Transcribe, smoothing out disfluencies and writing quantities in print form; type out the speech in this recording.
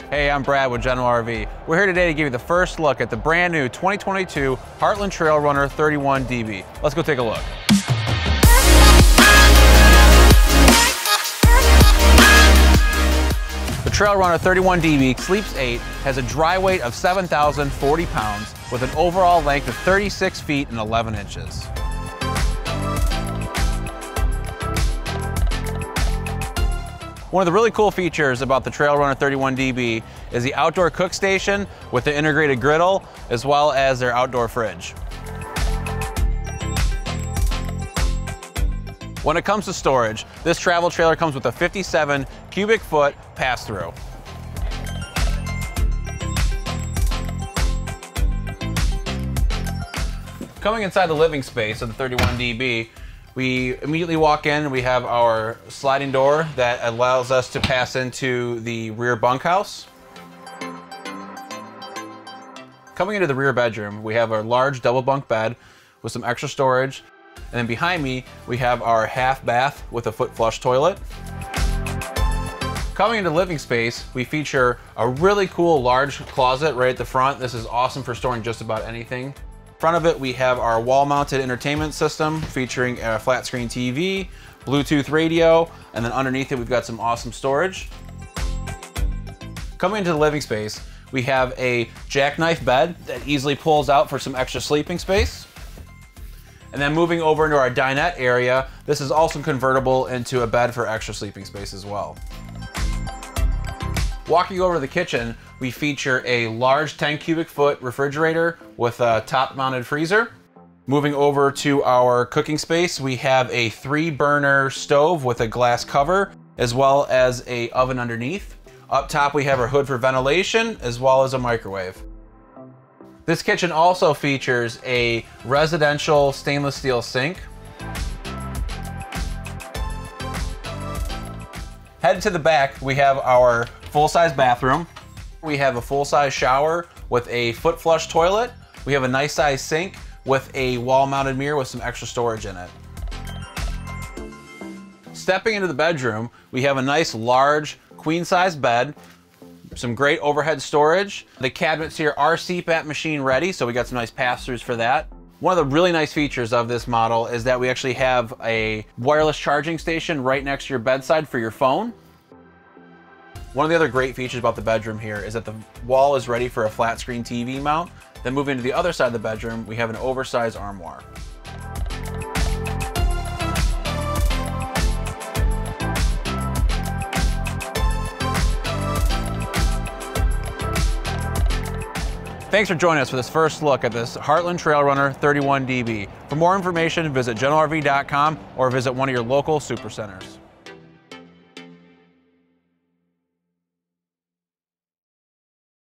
Hey, I'm Brad with General RV. We're here today to give you the first look at the brand new 2022 Heartland Trail Runner 31DB. Let's go take a look. The Trail Runner 31DB Sleeps 8 has a dry weight of 7,040 pounds with an overall length of 36 feet and 11 inches. One of the really cool features about the Trail Runner 31DB is the outdoor cook station with the integrated griddle, as well as their outdoor fridge. When it comes to storage, this travel trailer comes with a 57 cubic foot pass-through. Coming inside the living space of the 31DB, we immediately walk in and we have our sliding door that allows us to pass into the rear bunkhouse. Coming into the rear bedroom, we have our large double bunk bed with some extra storage. And then behind me, we have our half bath with a foot flush toilet. Coming into living space, we feature a really cool large closet right at the front. This is awesome for storing just about anything. In front of it, we have our wall-mounted entertainment system featuring a flat screen TV, Bluetooth radio, and then underneath it, we've got some awesome storage. Coming into the living space, we have a jackknife bed that easily pulls out for some extra sleeping space. And then moving over into our dinette area, this is also convertible into a bed for extra sleeping space as well. Walking over to the kitchen, we feature a large 10 cubic foot refrigerator with a top mounted freezer. Moving over to our cooking space, we have a 3-burner stove with a glass cover, as well as an oven underneath. Up top, we have our hood for ventilation, as well as a microwave. This kitchen also features a residential stainless steel sink. Headed to the back, we have our full-size bathroom. We have a full-size shower with a foot flush toilet. We have a nice size sink with a wall-mounted mirror with some extra storage in it. Stepping into the bedroom, we have a nice large queen-size bed, some great overhead storage. The cabinets here are CPAP machine ready, so we got some nice pass-throughs for that. One of the really nice features of this model is that we actually have a wireless charging station right next to your bedside for your phone. One of the other great features about the bedroom here is that the wall is ready for a flat screen TV mount. Then moving to the other side of the bedroom, we have an oversized armoire. Thanks for joining us for this first look at this Heartland Trail Runner 31DB. For more information, visit generalrv.com or visit one of your local super centers.